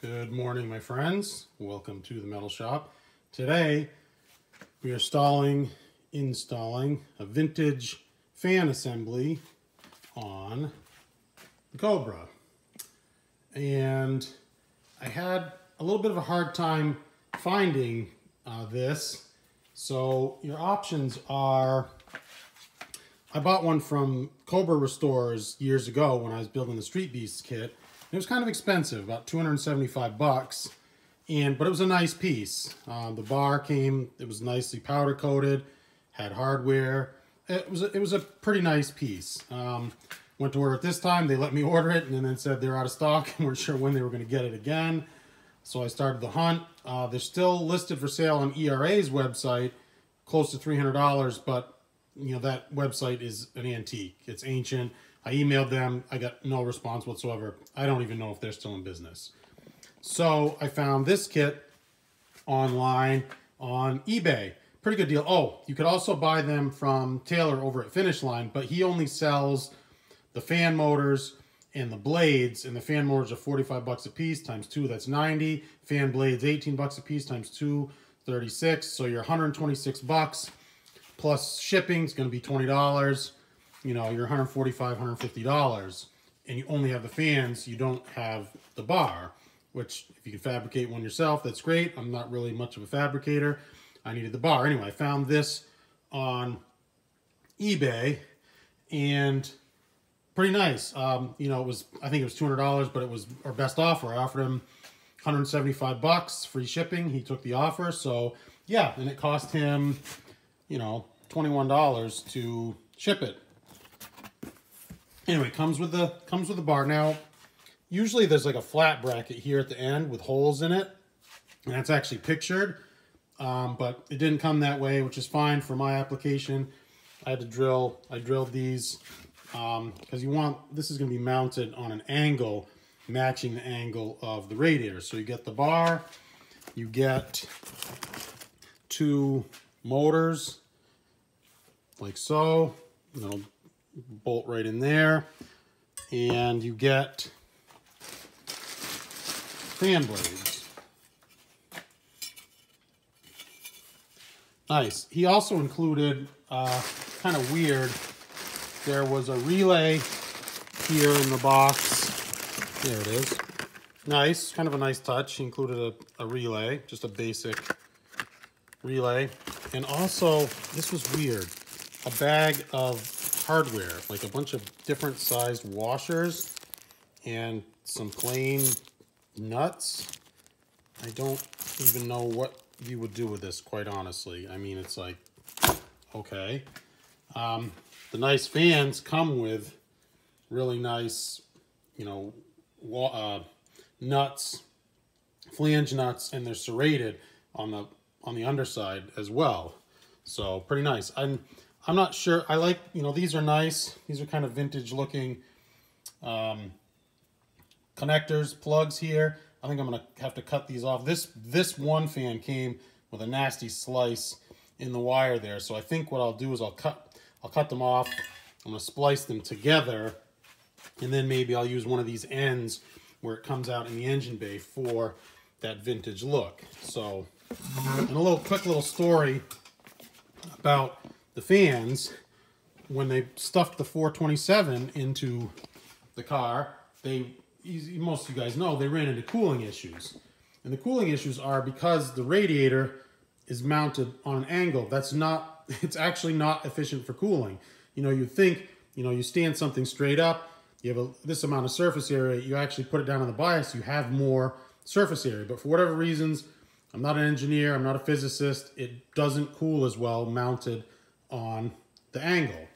Good morning, my friends. Welcome to the metal shop. Today we are installing a vintage fan assembly on the Cobra. And I had a little bit of a hard time finding this. So your options are, I bought one from Cobra Restorers years ago when I was building the Street Beasts kit. It was kind of expensive, about 275 bucks, but it was a nice piece. The bar came, it was nicely powder coated, had hardware. It was a pretty nice piece. Went to order it this time, they let me order it, and then said they're out of stock and weren't sure when they were going to get it again. So I started the hunt. They're still listed for sale on ERA's website, close to $300, but you know that website is an antique. It's ancient. I emailed them. I got no response whatsoever. I don't even know if they're still in business. So I found this kit online on eBay. Pretty good deal. Oh, you could also buy them from Taylor over at Finish Line, but he only sells the fan motors and the blades, and the fan motors are 45 bucks a piece times 2, that's 90. Fan blades 18 bucks a piece times 2, 36. So you're 126 bucks plus shipping is going to be $20. You know, you're $145, $150, and you only have the fans, you don't have the bar, which if you can fabricate one yourself, that's great. I'm not really much of a fabricator. I needed the bar. Anyway, I found this on eBay, and pretty nice. You know, I think it was $200, but it was our best offer. I offered him 175 bucks, free shipping. He took the offer, so yeah, and it cost him, you know, $21 to ship it. Anyway, comes with the bar. Now, usually there's like a flat bracket here at the end with holes in it, and that's actually pictured, but it didn't come that way, which is fine for my application. I drilled these because this is going to be mounted on an angle matching the angle of the radiator. So you get the bar, you get 2 motors like so, you know, bolt right in there, and you get fan blades. Nice. He also included, kind of weird, there was a relay here in the box. There it is. Nice, kind of a nice touch. He included a relay, just a basic relay. And also, this was weird, a bag of hardware, like a bunch of different sized washers and some plain nuts. I don't even know what you would do with this, quite honestly. I mean, it's like, okay. The nice fans come with really nice, you know, nuts, flange nuts, and they're serrated on the underside as well. So pretty nice. I'm not sure. I like, you know, these are nice. These are kind of vintage looking connectors, plugs here. I think I'm going to have to cut these off. This one fan came with a nasty slice in the wire there. So I think what I'll do is I'll cut them off. I'm going to splice them together, and then maybe I'll use one of these ends where it comes out in the engine bay for that vintage look. So, and a quick little story about the fans. When they stuffed the 427 into the car, most of you guys know, they ran into cooling issues. And the cooling issues are because the radiator is mounted on an angle. It's actually not efficient for cooling. You know, you'd think, you know, you stand something straight up, you have this amount of surface area, you actually put it down on the bias, you have more surface area. But for whatever reasons, I'm not an engineer, I'm not a physicist, it doesn't cool as well mounted on the angle.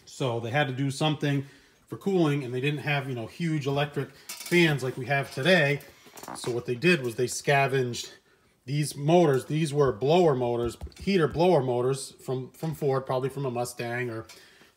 So they had to do something for cooling, and they didn't have, you know, huge electric fans like we have today. So what they did was they scavenged these motors. These were blower motors, heater blower motors from Ford, probably from a Mustang or,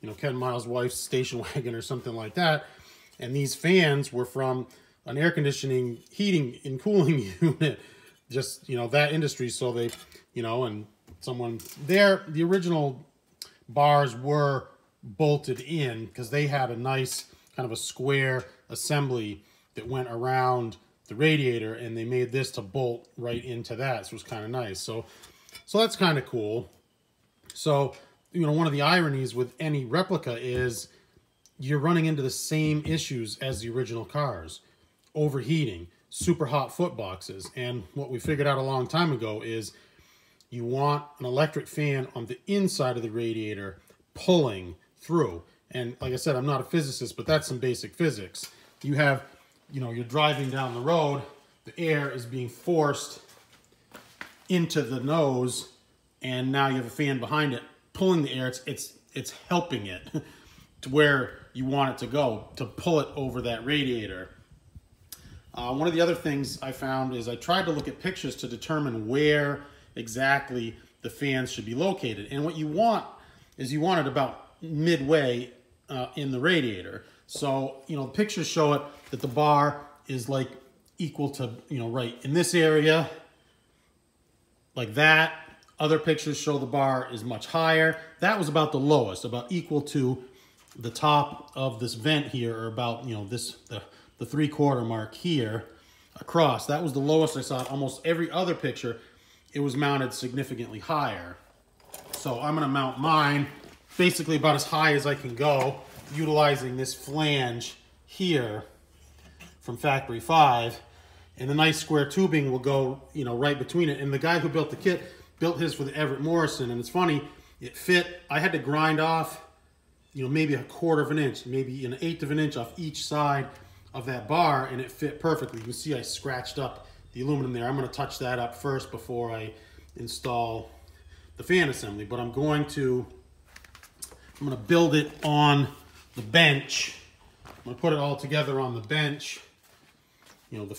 you know, Ken Miles' wife's station wagon or something like that. And these fans were from an air conditioning, heating and cooling unit, just, you know, that industry. So they, you know, and the original bars were bolted in because they had a nice kind of a square assembly that went around the radiator, and they made this to bolt right into that, so it was kind of nice. So that's kind of cool. So, you know, one of the ironies with any replica is you're running into the same issues as the original cars. Overheating, super hot foot boxes. And what we figured out a long time ago is you want an electric fan on the inside of the radiator pulling through. And like I said, I'm not a physicist, but that's some basic physics. You have, you know, you're driving down the road, the air is being forced into the nose, and now you have a fan behind it pulling the air. It's helping it to where you want it to go, to pull it over that radiator. One of the other things I found is I tried to look at pictures to determine where exactly the fans should be located. And what you want is you want it about midway in the radiator. So, you know, the pictures show it that the bar is like equal to, you know, right in this area, like that. Other pictures show the bar is much higher. That was about the lowest, about equal to the top of this vent here, or about, you know, this, the 3/4 mark here across. That was the lowest I saw. Almost every other picture, it was mounted significantly higher. So I'm gonna mount mine basically about as high as I can go, utilizing this flange here from Factory 5. And the nice square tubing will go, you know, right between it. And the guy who built the kit built his for the Everett Morrison, and it's funny, it fit. I had to grind off, you know, maybe 1/4 of an inch, maybe an 1/8 of an inch off each side of that bar, and it fit perfectly. You can see I scratched up the aluminum there. I'm going to touch that up first before I install the fan assembly, but I'm going to build it on the bench. I'm going to put it all together on the bench. You know, the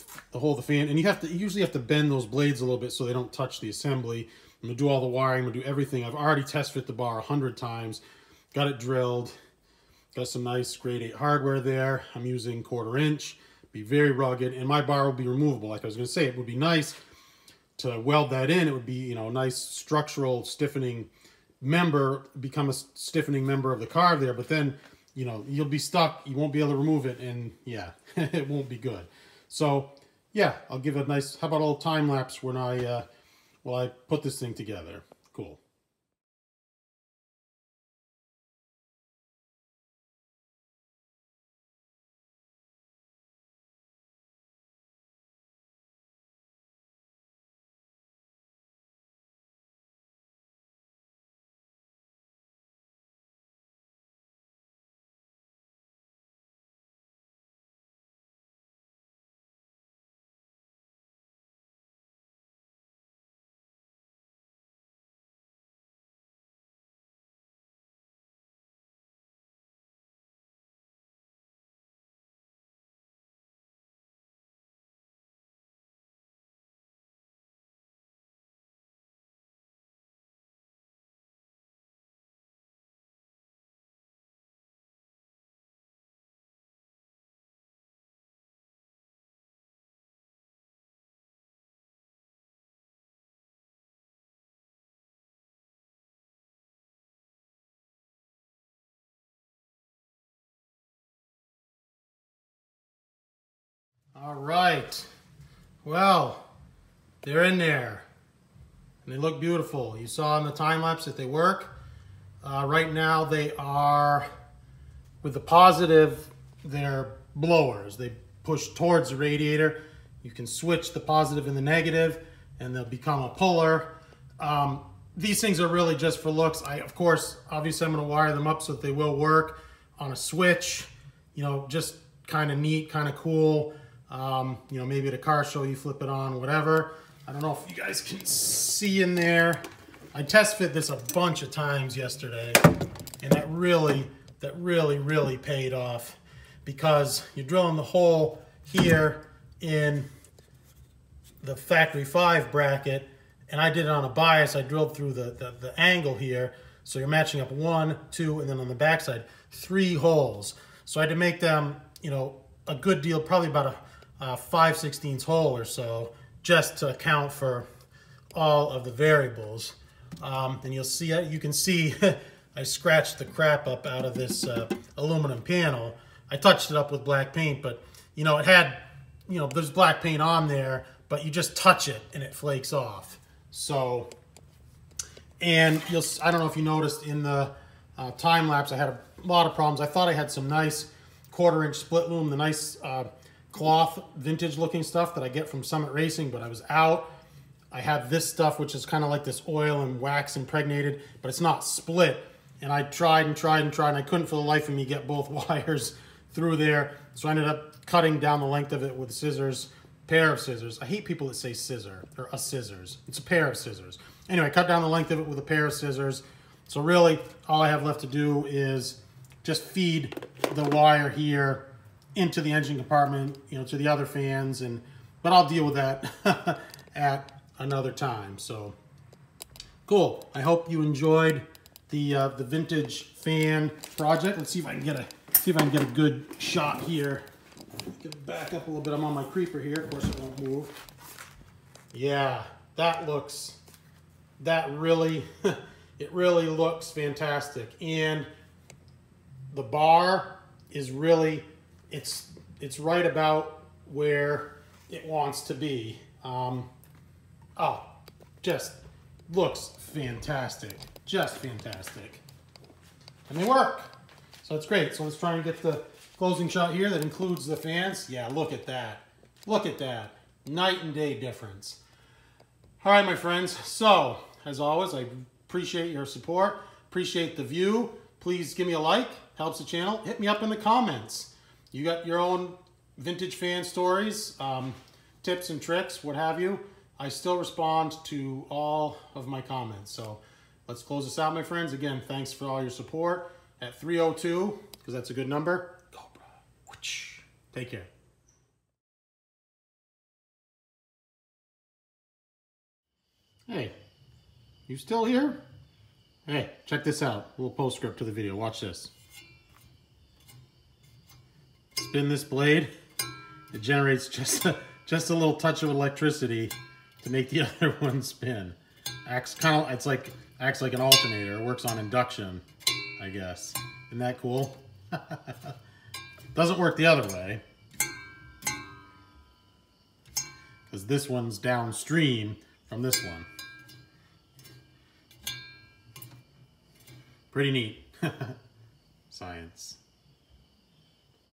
fan, and you usually have to bend those blades a little bit so they don't touch the assembly. I'm gonna do all the wiring, I'm gonna do everything. I've already test fit the bar 100 times, got it drilled, got some nice grade 8 hardware there. I'm using 1/4 inch, be very rugged, and my bar will be removable. Like I was gonna say, it would be nice to weld that in. It would be, you know, a nice structural stiffening member, become a stiffening member of the car there, but then, you know, you'll be stuck, you won't be able to remove it, and yeah, it won't be good. So yeah, I'll give a nice, how about a little time lapse when I put this thing together. Cool. All right, well, they're in there, and they look beautiful. You saw in the time lapse that they work. Right now they are, with the positive, they're blowers. They push towards the radiator. You can switch the positive and the negative, and they'll become a puller. These things are really just for looks. Of course, obviously I'm gonna wire them up so that they will work on a switch. You know, just kind of neat, kind of cool. You know, maybe at a car show you flip it on, whatever. I don't know if you guys can see in there. I test fit this a bunch of times yesterday, and that really paid off, because you're drilling the hole here in the Factory 5 bracket, and I did it on a bias. I drilled through the angle here, so you're matching up 1, 2, and then on the backside 3 holes. So I had to make them, you know, a good deal, probably about a 5/16 hole or so, just to account for all of the variables. And you'll see, you can see I scratched the crap up out of this aluminum panel. I touched it up with black paint, but you know, it had you know, there's black paint on there, but you just touch it and it flakes off. So, and I don't know if you noticed in the time lapse, I had a lot of problems. I thought I had some nice 1/4 inch split loom, the nice cloth vintage looking stuff that I get from Summit Racing, but I was out. I have this stuff, which is kind of like this oil and wax impregnated, but it's not split. And I tried and tried and tried, and I couldn't for the life of me get both wires through there. So I ended up cutting down the length of it with scissors, pair of scissors. I hate people that say scissor, or a scissors. It's a pair of scissors. Anyway, I cut down the length of it with a pair of scissors. So really, all I have left to do is just feed the wire here into the engine compartment, you know, to the other fans, but I'll deal with that at another time. So cool. I hope you enjoyed the vintage fan project. Let's see if I can get a good shot here. Back up a little bit. I'm on my creeper here. Of course, it won't move. Yeah, that really it really looks fantastic. And the bar is really, it's right about where it wants to be. Oh, just looks fantastic. Just fantastic. And they work. So it's great. So let's try and get the closing shot here that includes the fans. Yeah, look at that. Look at that. Night and day difference. All right, my friends. So, as always, I appreciate your support. Appreciate the view. Please give me a like. Helps the channel. Hit me up in the comments. You got your own vintage fan stories, tips and tricks, what have you. I still respond to all of my comments. So let's close this out, my friends. Again, thanks for all your support at 302, because that's a good number. Cobra. Take care. Hey, you still here? Hey, check this out. A little postscript to the video. Watch this. Spin this blade. It generates just a little touch of electricity to make the other one spin. Acts like an alternator. It works on induction, I guess. Isn't that cool? Doesn't work the other way, because this one's downstream from this one. Pretty neat. Science.